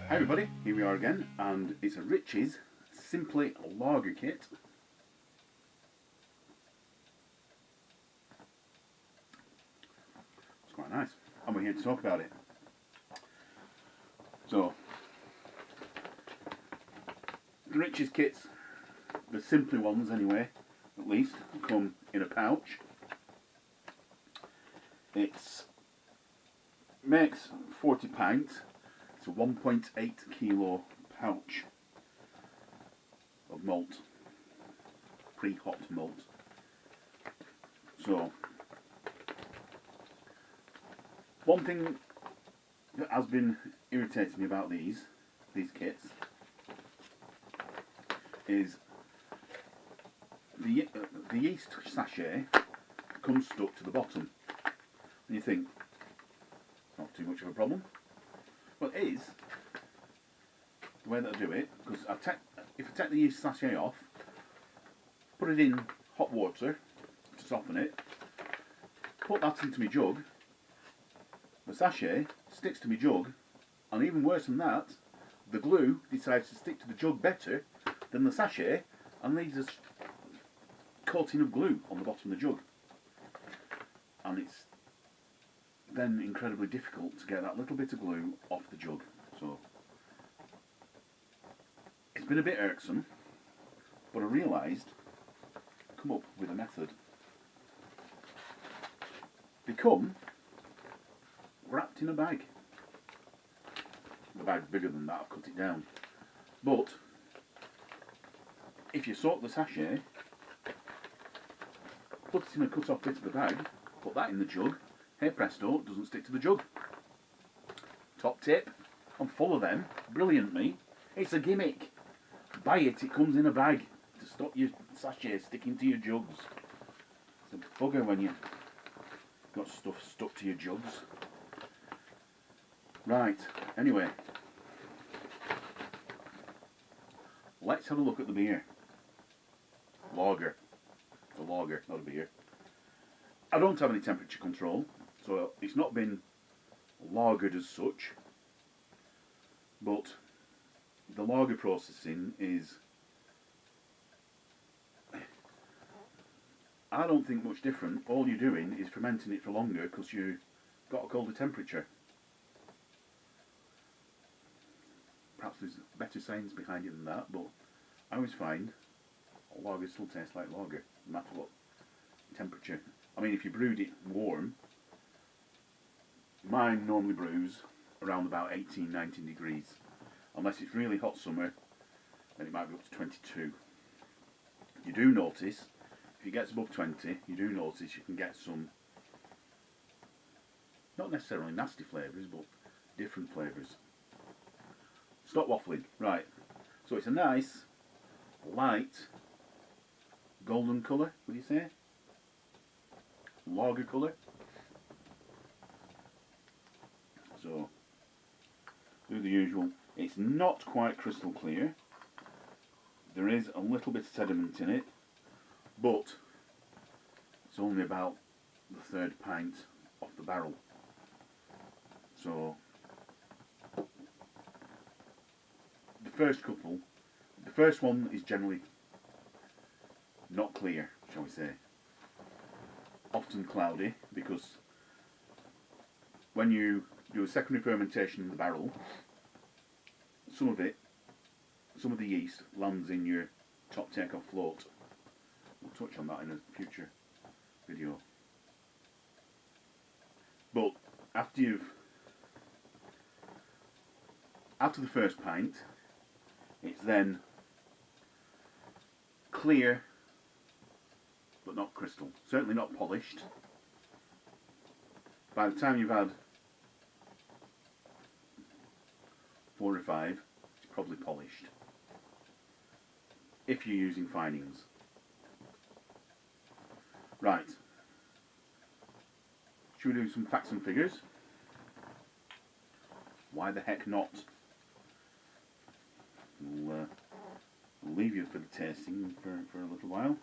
Hi everybody, here we are again, and it's a Richies Simply Lager kit. It's quite nice, and we're here to talk about it. So, the Richies kits, the simply ones anyway, at least, come in a pouch. It makes 40 pints. It's a 1.8 kilo pouch of malt, pre-hot malt. So, one thing that has been irritating me about these kits is the yeast sachet comes stuck to the bottom, and you think, not too much of a problem. Well, it is the way that I do it, because if I take the yeast sachet off, put it in hot water to soften it, put that into my jug, the sachet sticks to my jug, and even worse than that, the glue decides to stick to the jug better than the sachet and leaves a coating of glue on the bottom of the jug. And it's then incredibly difficult to get that little bit of glue off the jug. So it's been a bit irksome, but I realised I've come up with a method. They come wrapped in a bag. The bag's bigger than that, I've cut it down. But if you soak the sachet, put it in a cut off bit of the bag, put that in the jug, hey presto, it doesn't stick to the jug. Top tip, I'm full of them, brilliant me. It's a gimmick. Buy it, it comes in a bag to stop your sachet sticking to your jugs. It's a bugger when you've got stuff stuck to your jugs. Right, anyway, let's have a look at the beer. Lager. It's a lager, not a beer. I don't have any temperature control, so it's not been lagered as such, but the lager processing is, I don't think much different. All you're doing is fermenting it for longer because you've got a colder temperature. Perhaps there's better science behind it than that, but I always find lager still tastes like lager, no matter what temperature. I mean, if you brewed it warm, mine normally brews around about 18, 19 degrees. Unless it's really hot summer, then it might be up to 22. You do notice, if it gets above 20, you do notice you can get some, not necessarily nasty flavours, but different flavours. Stop waffling. Right, so it's a nice, light, golden colour, would you say? Lager colour. So, do the usual. It's not quite crystal clear. There is a little bit of sediment in it, but it's only about the third pint off the barrel. So, the first one is generally not clear, shall we say. Often cloudy, because when you do a secondary fermentation in the barrel, some of the yeast lands in your top takeoff float. We'll touch on that in a future video. But after the first pint, it's then clear, but not crystal. Certainly not polished. By the time you've had 4 or 5, it's probably polished. If you're using finings. Right. Should we do some facts and figures? Why the heck not? We'll leave you for the tasting for a little while.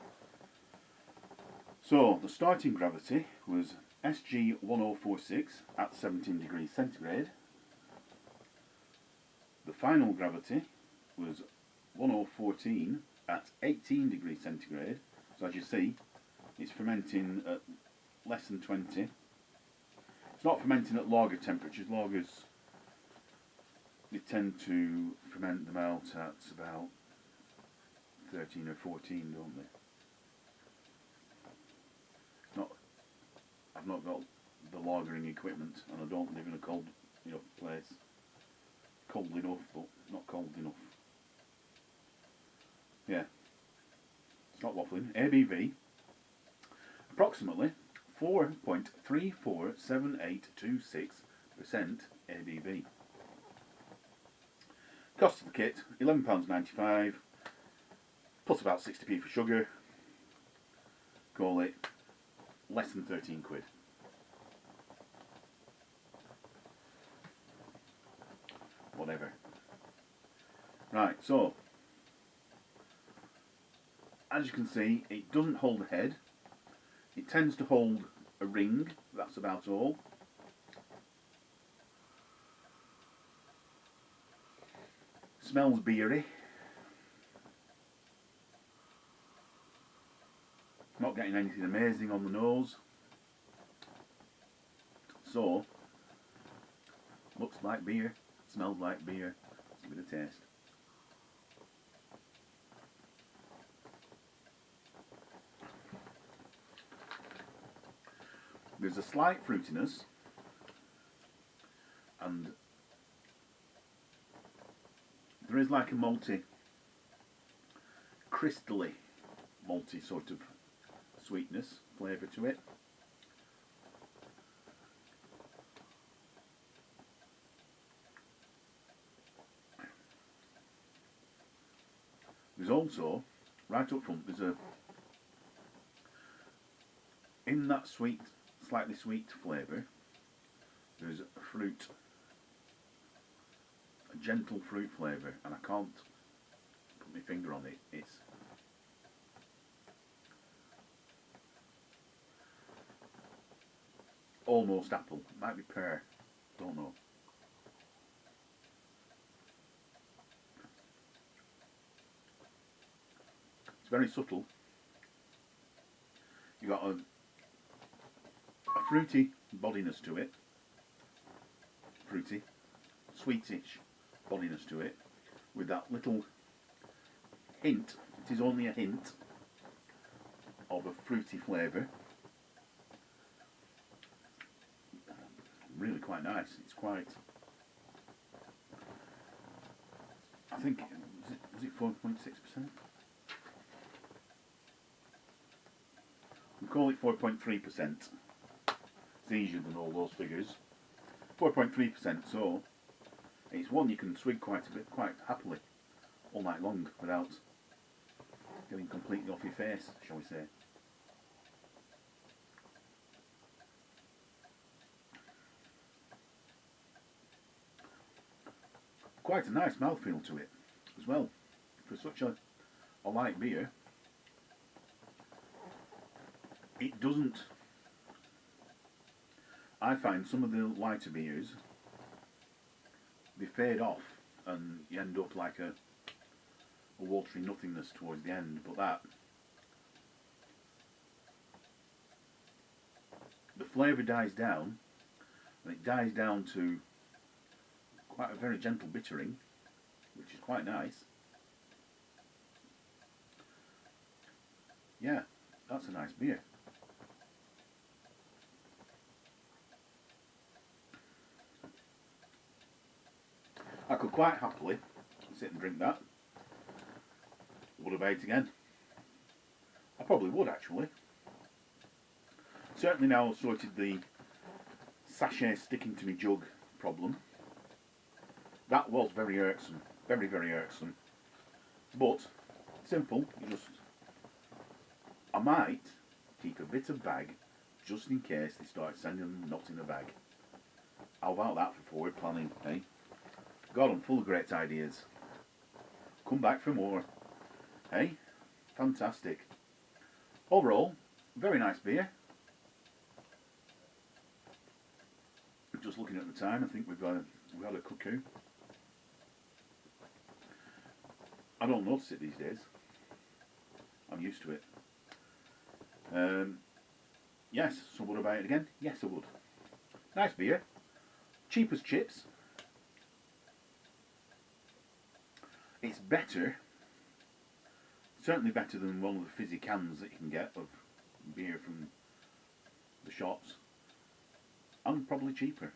So, the starting gravity was SG1046 at 17 degrees centigrade. The final gravity was 1014 at 18 degrees centigrade. So as you see, it's fermenting at less than 20. It's not fermenting at lager temperatures. Lagers, they tend to ferment them out at about 13 or 14, don't they? I've not got the lagering equipment, and I don't live in a cold enough place. Cold enough, but not cold enough. Yeah, it's not waffling. ABV, approximately 4.347826% ABV. Cost of the kit, £11.95, plus about 60p for sugar. Call it less than 13 quid. Whatever. Right, so as you can see, it doesn't hold a head. It tends to hold a ring, that's about all. Smells beery. Not getting anything amazing on the nose. So, looks like beer, smells like beer. Let's give it a taste. There's a slight fruitiness, and there is like a malty, crystally malty sort of sweetness, flavour to it. There's also, right up front, there's in that sweet, slightly sweet flavour, there's a fruit, a gentle fruit flavour, and I can't put my finger on it. It's almost apple, might be pear, don't know. It's very subtle. You got a fruity bodiness to it, fruity, sweetish bodiness to it, with that little hint, it is only a hint, of a fruity flavour. Really quite nice. It's quite, I think, was it 4.6%? We call it 4.3%. It's easier than all those figures. 4.3%, so it's one you can swig quite happily all night long without getting completely off your face, shall we say. Quite a nice mouthfeel to it as well. For such a light beer, it doesn't. I find some of the lighter beers, they fade off and you end up like a watery nothingness towards the end, but that, the flavour dies down, and it dies down to quite a very gentle bittering, which is quite nice. Yeah, that's a nice beer. I could quite happily sit and drink that. Would have ate again. I probably would actually. Certainly now I've sorted the sachet sticking to my jug problem. That was very irksome. Very, very irksome. But, simple, you just... I might keep a bit of bag just in case they start sending them not in a bag. How about that for forward planning, eh? God, I'm full of great ideas. Come back for more. Hey, fantastic. Overall, very nice beer. Just looking at the time, I think we've had a cuckoo. I don't notice it these days. I'm used to it. Yes, so would I buy it again? Yes, I would. Nice beer. Cheap as chips. It's better. Certainly better than one of the fizzy cans that you can get of beer from the shops. And probably cheaper.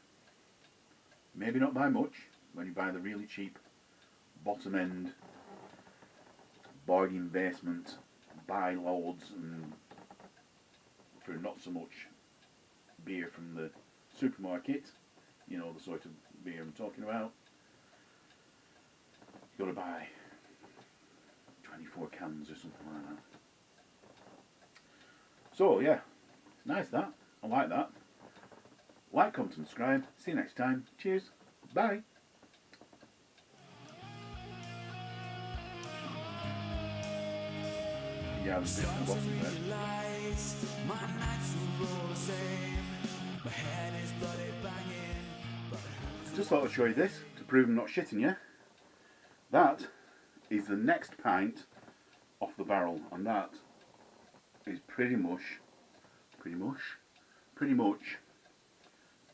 Maybe not by much when you buy the really cheap bottom end bargain basement buy loads and for not so much beer from the supermarket, you know, the sort of beer I'm talking about. You've got to buy 24 cans or something like that. So yeah, it's nice that. I like that. Like, comment and subscribe. See you next time. Cheers. Bye. Yeah, there's a bit at the bottom there. Just thought I'd show you this to prove I'm not shitting you. That is the next pint off the barrel, and that is pretty much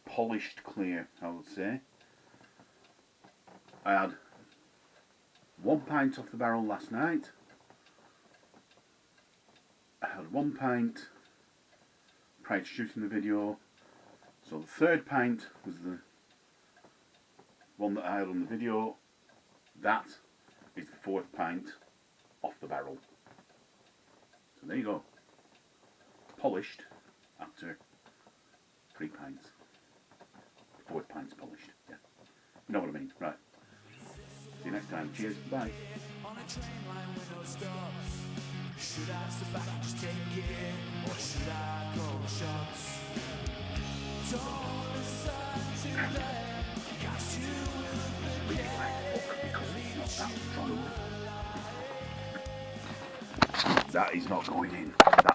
polished clear, I would say. I had 1 pint off the barrel last night. I had 1 pint prior to shooting the video. So the third pint was the one that I had on the video. That is the fourth pint off the barrel. So there you go. Polished after 3 pints. The fourth pint's polished. Yeah. You know what I mean? Right. See you next time. Cheers. Bye. Should I sit back and just take it, or should I call the shots? Don't listen to them, 'cause you will forget. Because it's not that strong. That is not going in. That